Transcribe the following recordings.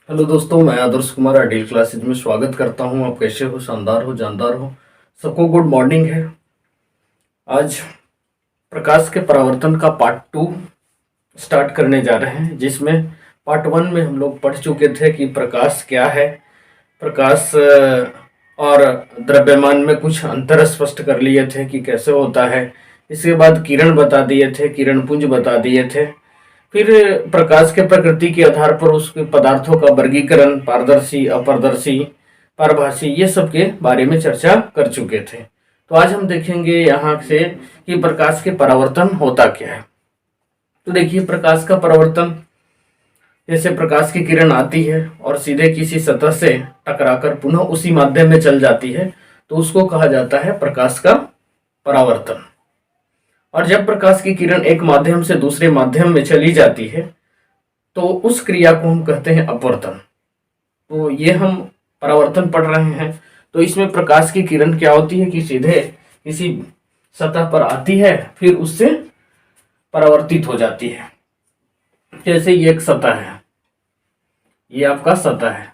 Hello दोस्तों, मैं Adarsh Kumar ideal classes में स्वागत करता हूं। आप कैसे हो? शानदार हो, जानदार हो। सबको गुड मॉर्निंग है। आज प्रकाश के परावर्तन का पार्ट 2 स्टार्ट करने जा रहे हैं, जिसमें पार्ट 1 में हम लोग पढ़ चुके थे कि प्रकाश क्या है। प्रकाश और द्रव्यमान में कुछ अंतर स्पष्ट कर लिए थे कि कैसे होता है। इसके बाद किरण बता दिए थे, किरण पुंज बता दिए थे। फिर प्रकाश के प्रकृति के आधार पर उसके पदार्थों का वर्गीकरण, पारदर्शी, अपारदर्शी, पारभासी, ये सब के बारे में चर्चा कर चुके थे। तो आज हम देखेंगे यहाँ से कि प्रकाश के परावर्तन होता क्या है। तो देखिए, प्रकाश का परावर्तन, जैसे प्रकाश की किरण आती है और सीधे किसी सतह से टकराकर पुनः उसी माध्यम में चल जाती है, तो उसको कहा जाता है प्रकाश का परावर्तन। और जब प्रकाश की किरण एक माध्यम से दूसरे माध्यम में चली जाती है, तो उस क्रिया को हम कहते हैं अपवर्तन। तो ये हम परावर्तन पढ़ रहे हैं। तो इसमें प्रकाश की किरण क्या होती है कि सीधे किसी सतह पर आती है, फिर उससे परावर्तित हो जाती है। जैसे ये एक सतह है, ये आपका सतह है।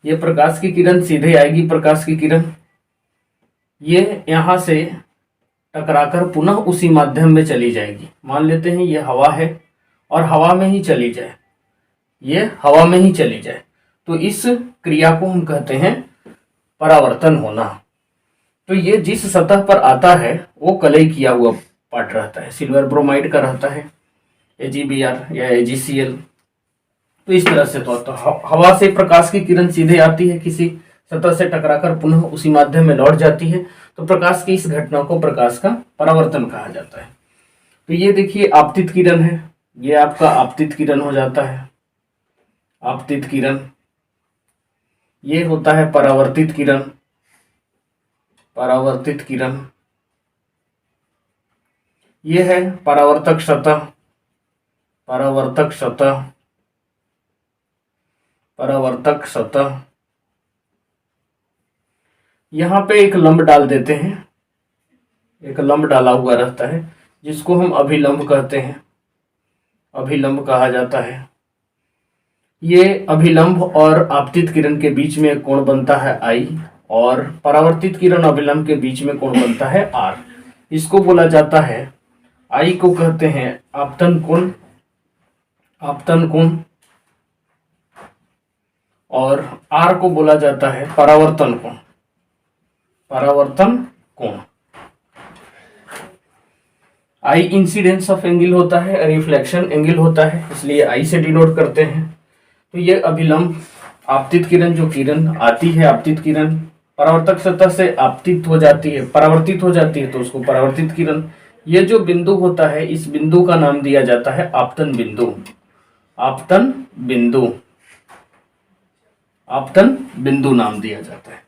ये प्रकाश की किरण सीधे आएगी, प्रकाश की किरण ये यहां से टकराकर पुनः उसी माध्यम में चली जाएगी। मान लेते हैं ये हवा है और हवा में ही चली जाए, ये हवा में ही चली जाए, तो इस क्रिया को हम कहते हैं परावर्तन होना। तो ये जिस सतह पर आता है वो कलई किया हुआ पार्ट रहता है, सिल्वर ब्रोमाइड का रहता है, AgBr या AgCl। तो इस तरह से तो हवा से प्रकाश की किरण सीधे आती है, किसी सतह से टकराकर पुनः उसी माध्यम में लौट जाती है। तो प्रकाश की इस घटना को प्रकाश का परावर्तन कहा जाता है। तो ये देखिए आपतित किरण है, ये आपका आपतित किरण हो जाता है, आपतित किरण। ये होता है परावर्तित किरण, परावर्तित किरण। ये है परावर्तक सतह, परावर्तक सतह, परावर्तक सतह। यहां पे एक लंब डाल देते हैं, एक लंब डाला हुआ रहता है जिसको हम अभिलंब कहते हैं, अभिलंब कहा जाता है। ये अभिलंब और आपतित किरण के बीच में कोण बनता है I, और परावर्तित किरण अभिलंब के बीच में कोण बनता है R। इसको बोला जाता है, I को कहते हैं आपतन कोण, आपतन कोण, और R को बोला जाता है परावर्तन कोण, परावर्तन कोण। I इंसिडेंस ऑफ एंगल होता है, रिफ्लेक्शन एंगल होता है, इसलिए I से डिनोट करते हैं। तो ये अभिलंब आपतित किरण, जो किरण आती है, आपतित किरण परावर्तक सतह से आपतित हो जाती है, परावर्तित हो जाती है, तो उसको परावर्तित किरण। ये जो बिंदु होता है, इस बिंदु का नाम दिया जाता है आपतन बिंदु, आपतन बिंदु, आपतन बिंदु नाम दिया जाता है।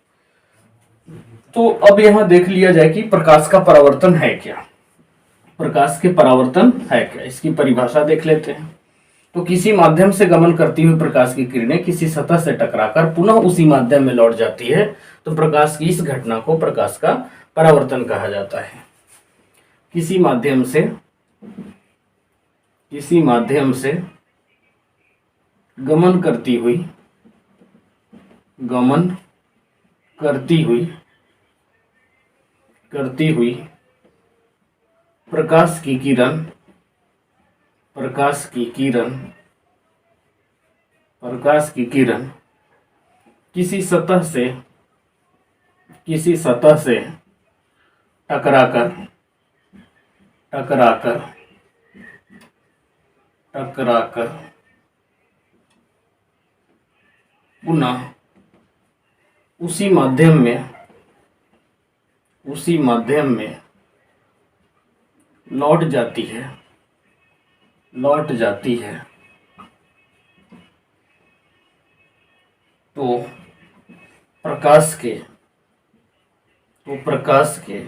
तो अब यहां देख लिया जाए कि प्रकाश का परावर्तन है क्या, प्रकाश के परावर्तन है क्या, इसकी परिभाषा देख लेते हैं। तो किसी माध्यम से गमन करती हुई प्रकाश की किरणें किसी सतह से टकराकर पुनः उसी माध्यम में लौट जाती है, तो प्रकाश की इस घटना को प्रकाश का परावर्तन कहा जाता है। किसी माध्यम से, किसी माध्यम से गमन करती हुई, गमन करती हुई, करती हुई प्रकाश की किरण, प्रकाश की किरण, प्रकाश की किरण किसी सतह से, किसी सतह से टकराकर, टकराकर, टकराकर पुनः उसी माध्यम में, उसी माध्यम में लौट जाती है, लौट जाती है, तो प्रकाश के, तो प्रकाश के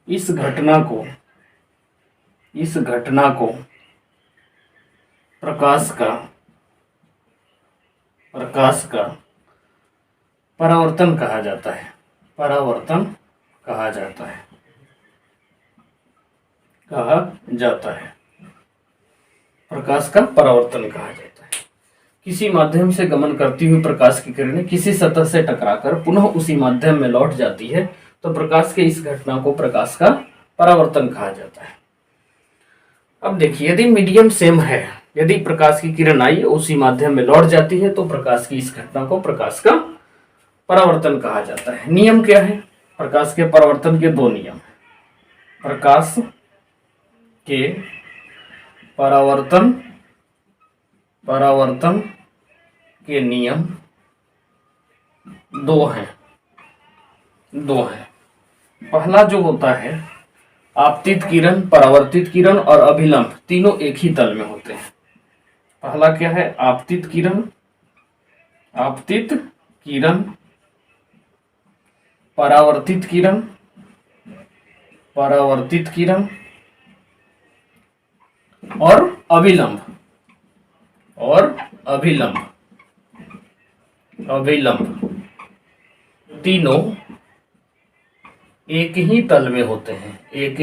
इस घटना को, इस घटना को प्रकाश का, प्रकाश का परावर्तन कहा जाता है, परावर्तन कहा जाता है, कहा जाता है, प्रकाश का परावर्तन कहा जाता है। किसी माध्यम से गमन करती हुई प्रकाश की किरणें किसी सतह से टकराकर पुनः उसी माध्यम में लौट जाती है तो प्रकाश के इस घटना को प्रकाश का परावर्तन कहा जाता है। अब देखिए, यदि मीडियम सेम है, यदि प्रकाश की किरण आई उसी माध्यम में लौट जाती है तो प्रकाश की इस घटना को प्रकाश का परावर्तन कहा जाता है। नियम क्या है? प्रकाश के परावर्तन के दो नियम हैं। प्रकाश के परावर्तन के नियम दो हैं। पहला जो होता है, आपतित किरण, परावर्तित किरण और अभिलंब तीनों एक ही तल में होते हैं। पहला क्या है? आपतित किरण, परावर्तित किरण और अभिलंब तीनों एक ही तल में होते हैं। एक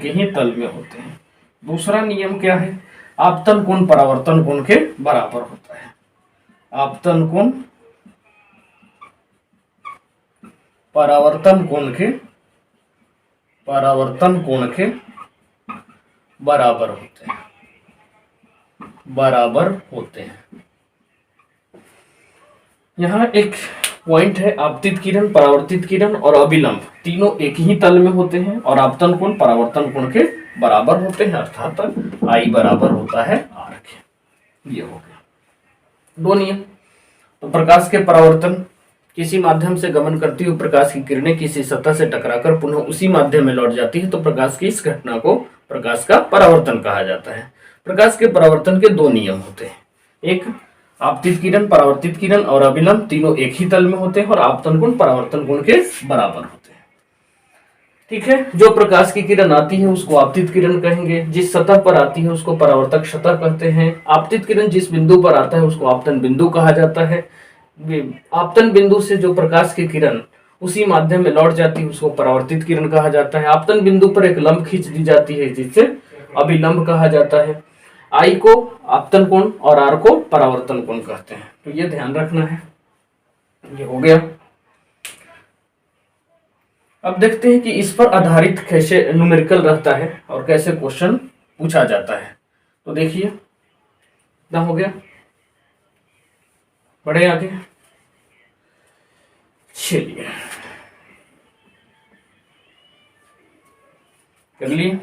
ही तल में होते हैं। दूसरा नियम क्या है? आपतन कोण परावर्तन कोण के बराबर होता है। आपतन कोण परावर्तन कोण के बराबर होते हैं। यहाँ एक पॉइंट है, आपतित किरण, परावर्तित किरण और अभिलंब तीनों एक ही तल में होते हैं और आपतन कोण परावर्तन कोण के बराबर होते हैं, अर्थात I बराबर होता है R के। ये हो गया दो नियम। तो प्रकाश के परावर्तन, किसी माध्यम से गमन करती हुई प्रकाश की किरणें किसी सतह से टकराकर पुनः उसी माध्यम में लौट जाती है तो प्रकाश की इस घटना को प्रकाश का परावर्तन कहा जाता है। प्रकाश के परावर्तन के दो नियम होते हैं। एक, आपतित किरण, परावर्तित किरण और अभिलंब तीनों एक ही तल में होते हैं और आपतन कोण परावर्तन कोण के बराबर होते हैं। ठीक है, जो प्रकाश की किरण आती है उसको आपतित किरण कहेंगे, जिस सतह पर आती है उसको परावर्तक सतह कहते हैं। आपतित किरण जिस बिंदु पर आता है उसको आपतन बिंदु कहा जाता है। आपतन बिंदु से जो प्रकाश की किरण उसी माध्यम में लौट जाती है उसको परावर्तित किरण कहा जाता है। आपतन बिंदु पर एक लंब खींच दी जाती है जिससे अभिलंब कहा जाता है। I को आपतन कोण और R को परावर्तन कोण कहते हैं। तो ये ध्यान रखना है। ये हो गया। अब देखते हैं कि इस पर आधारित कैसे न्यूमेरिकल रहता है और कैसे क्वेश्चन पूछा जाता है। तो देखिए, इतना हो गया, बढ़े आगे। चलिए, कर लिए।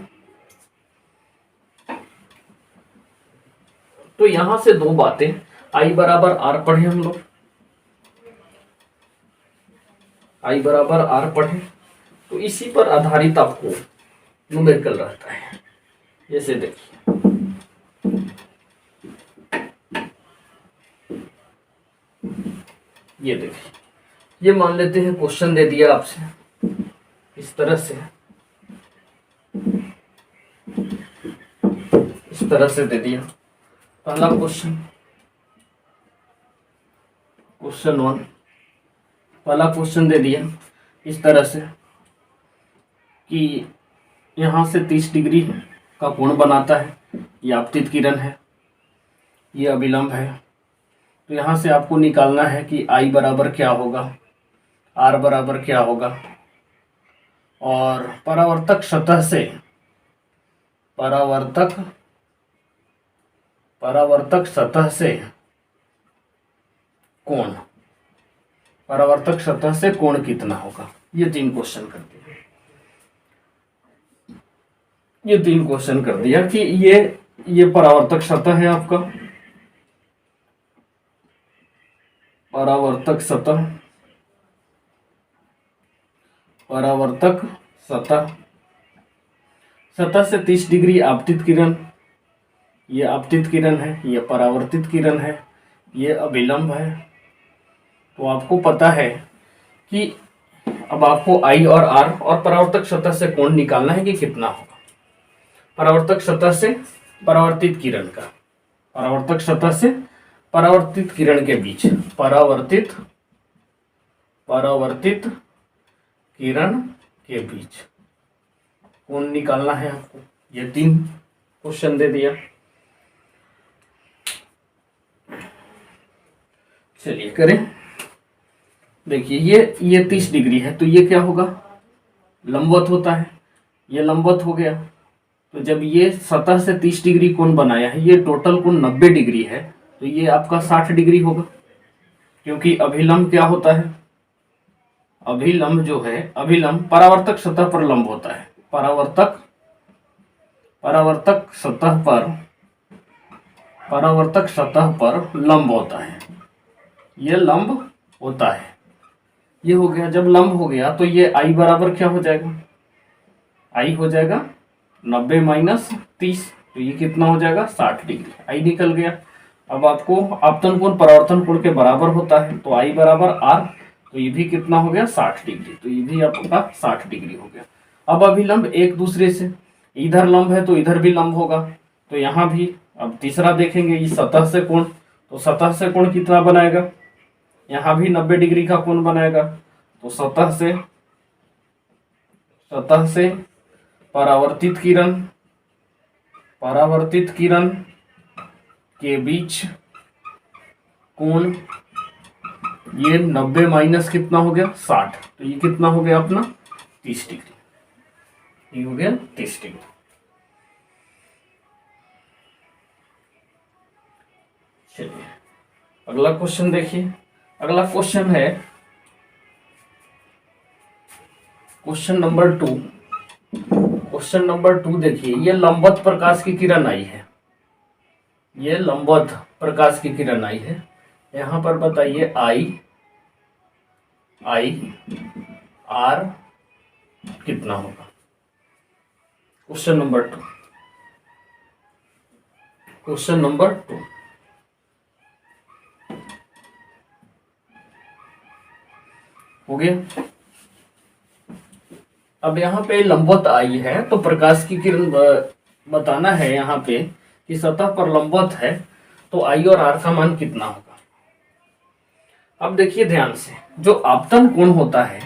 तो यहां से दो बातें, I बराबर R पढ़े हम लोग, I बराबर R पढ़े, तो इसी पर आधारित आपको न्यूमेरिकल रहता है। जैसे देखिए, ये देखिए, ये मान लेते हैं क्वेश्चन दे दिया आपसे इस तरह से, इस तरह से दे दिया। पहला क्वेश्चन, क्वेश्चन 1, पहला क्वेश्चन दे दिया इस तरह से कि यहाँ से 30 डिग्री का कोण बनाता है, ये आपतित किरण है, ये अभिलंब है। तो यहाँ से आपको निकालना है कि I बराबर क्या होगा, R बराबर क्या होगा, और परावर्तक सतह से परावर्तक सतह से कोण, परावर्तक सतह से कोण कितना होगा। ये तीन क्वेश्चन कर दिए। ये तीन क्वेश्चन कर दिया कि ये परावर्तक सतह है आपका, परावर्तक सतह, परावर्तक सतह, सतह से 30 डिग्री आपतित किरण, ये आपतित किरण है, ये परावर्तित किरण है, ये अभिलंब है। तो आपको पता है कि अब आपको I और R और परावर्तक सतह से कोण निकालना है कि कितना होगा। परावर्तक सतह से परावर्तित किरण का, परावर्तक सतह से परावर्तित किरण के बीच, परावर्तित किरण के बीच कोण निकालना है आपको। ये 3 क्वेश्चन दे दिया। चलिए करें। देखिए ये 30 डिग्री है, तो ये क्या होगा, लंबवत होता है। ये लंबवत हो गया। तो जब ये सतह से 30 डिग्री कोण बनाया है, ये टोटल कोण 90 डिग्री है, तो ये आपका 60 डिग्री होगा। क्योंकि अभिलंब क्या होता है, अभिलंब जो है, अभिलंब परावर्तक सतह पर लंब होता है। परावर्तक सतह पर लंब होता है। ये लंब होता है। ये हो गया। जब लंब हो गया तो ये आई बराबर क्या हो जाएगा, आई हो जाएगा 90 माइनस 30, तो ये कितना हो जाएगा 60 डिग्री। आई निकल गया। अब आपको आपतन कोण परावर्तन कोण के बराबर होता है, तो आई बराबर आर, तो ये भी कितना हो गया 60 डिग्री, तो ये भी आपका 60 डिग्री हो गया। अब अभिलंब एक दूसरे से, इधर लंब है तो इधर भी लंब होगा, तो यहाँ भी। अब तीसरा देखेंगे, इस सतह से कोण, तो सतह से कोण कितना बनाएगा, यहाँ भी 90 डिग्री का कोण बनाएगा। तो सतह से परावर्तित किरण के बीच कोण, ये 90 माइनस कितना हो गया 60, तो ये कितना हो गया अपना 30 डिग्री। ये हो गया 30 डिग्री। चलिए अगला क्वेश्चन देखिए। अगला क्वेश्चन है क्वेश्चन नंबर 2। क्वेश्चन नंबर 2 देखिए, ये लंबवत प्रकाश की किरण आई है, ये लंबवत प्रकाश की किरण आई है। यहां पर बताइए आई आर कितना होगा। Question number 2, question number 2। हो गया। अब यहाँ पे लंबवत आई है, तो प्रकाश की किरण बताना है यहाँ पे कि सतह पर लंबवत है, तो आई और आर का मान कितना होगा। अब देखिए ध्यान से, जो आपतन कोण होता है,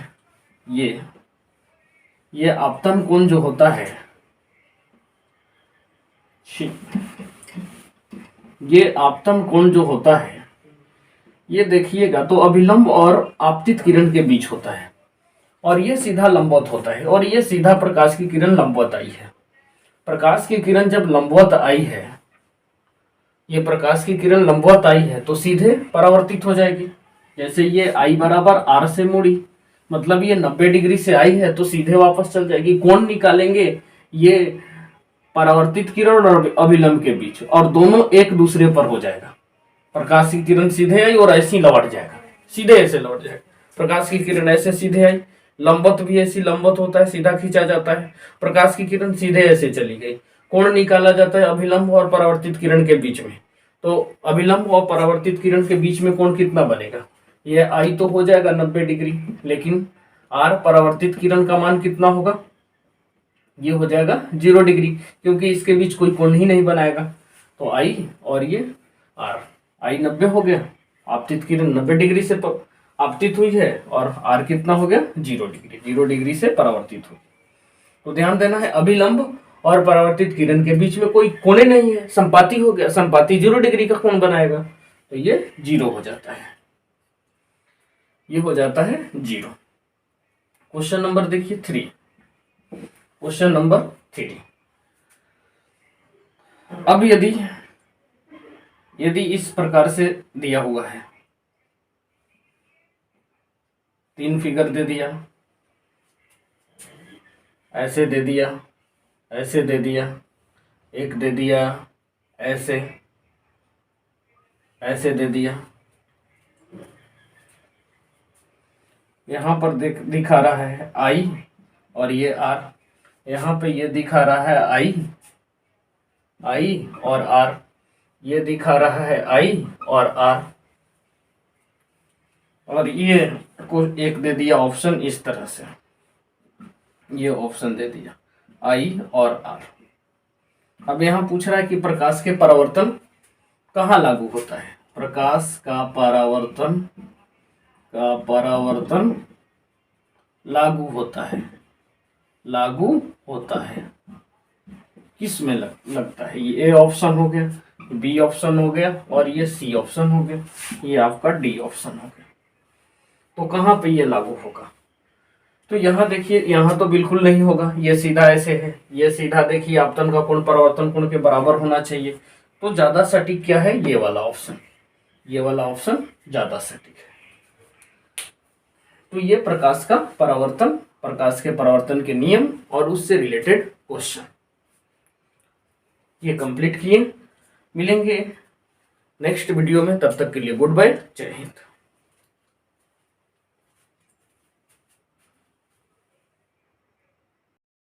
ये आपतन कोण जो होता है, ये आपतन कोण जो होता है, ये देखिएगा तो अभिलंब और आपतित किरण के बीच होता है, और ये सीधा लंबवत होता है, और ये सीधा प्रकाश की किरण लंबवत आई है। प्रकाश की किरण जब लंबवत आई है, ये प्रकाश की किरण लंबवत आई है, तो सीधे परावर्तित हो जाएगी। जैसे ये आई बराबर आर से मुड़ी, मतलब ये 90 डिग्री से आई है, तो सीधे वापस चल जाएगी। कोण निकालेंगे, ये परावर्तित किरण और अभिलंब के बीच, और दोनों एक दूसरे पर हो जाएगा। प्रकाश की किरण सीधे आई और ऐसे ही लौट जाएगा, सीधे ऐसे लौट जाएगा। प्रकाश की किरण ऐसे सीधे आई, लंबवत भी ऐसी लंबवत होता है, सीधा खींचा जाता है। प्रकाश की किरण सीधे ऐसे चली गई, कोण निकाला जाता है अभिलंब और परावर्तित किरण के बीच में। तो अभिलंब और परावर्तित किरण के बीच में कोण कितना बनेगा, ये आई तो हो जाएगा 90 डिग्री, लेकिन आर परावर्तित किरण का मान कितना होगा, ये हो जाएगा 0 डिग्री, क्योंकि इसके बीच कोई कोण ही नहीं बनाएगा। तो आई और ये आर, आई 90 हो गया, आपतित किरण 90 डिग्री से आपतित हुई है, और आर कितना हो गया 0 डिग्री, 0 डिग्री से परावर्तित हुई। तो ध्यान देना है, अभिलंब और परावर्तित किरण के बीच में कोई कोणे नहीं है, संपाती हो गया, संपाती 0 डिग्री का कोण बनाएगा, तो ये 0 हो जाता है, ये हो जाता है 0। क्वेश्चन नंबर देखिए 3। क्वेश्चन नंबर 3, अब यदि इस प्रकार से दिया हुआ है, 3 फिगर दे दिया, ऐसे दे दिया, ऐसे दे दिया, एक दे दिया ऐसे, ऐसे दे दिया। यहाँ पर दिखा रहा है आई और ये आर, यहाँ पे ये दिखा रहा है आई और आर, ये दिखा रहा है आई और आर, और ये को एक दे दिया ऑप्शन इस तरह से, ये ऑप्शन दे दिया आई और आर। अब यहाँ पूछ रहा है कि प्रकाश के परावर्तन कहाँ लागू होता है। प्रकाश का परावर्तन लागू होता है, लागू होता है। किस में लगता है? ये ए ऑप्शन हो गया, बी ऑप्शन हो गया और ये सी ऑप्शन हो गया, ये आपका डी ऑप्शन हो गया। तो कहाँ पे ये लागू होगा? तो यहाँ देखिए, यहाँ तो बिल्कुल नहीं होगा, ये सीधा ऐसे है, ये सीधा देखिए आपतन का कोण परावर्तन कोण के बराबर होना चाहिए। तो ज्यादा सटीक क्या है? ये वाला ऑप्शन, ये वाला ऑप्शन ज्यादा सटीक है। तो ये प्रकाश का परावर्तन, प्रकाश के परावर्तन के नियम और उससे रिलेटेड क्वेश्चन ये कंप्लीट किए। मिलेंगे नेक्स्ट वीडियो में, तब तक के लिए गुड बाय, जय हिंद।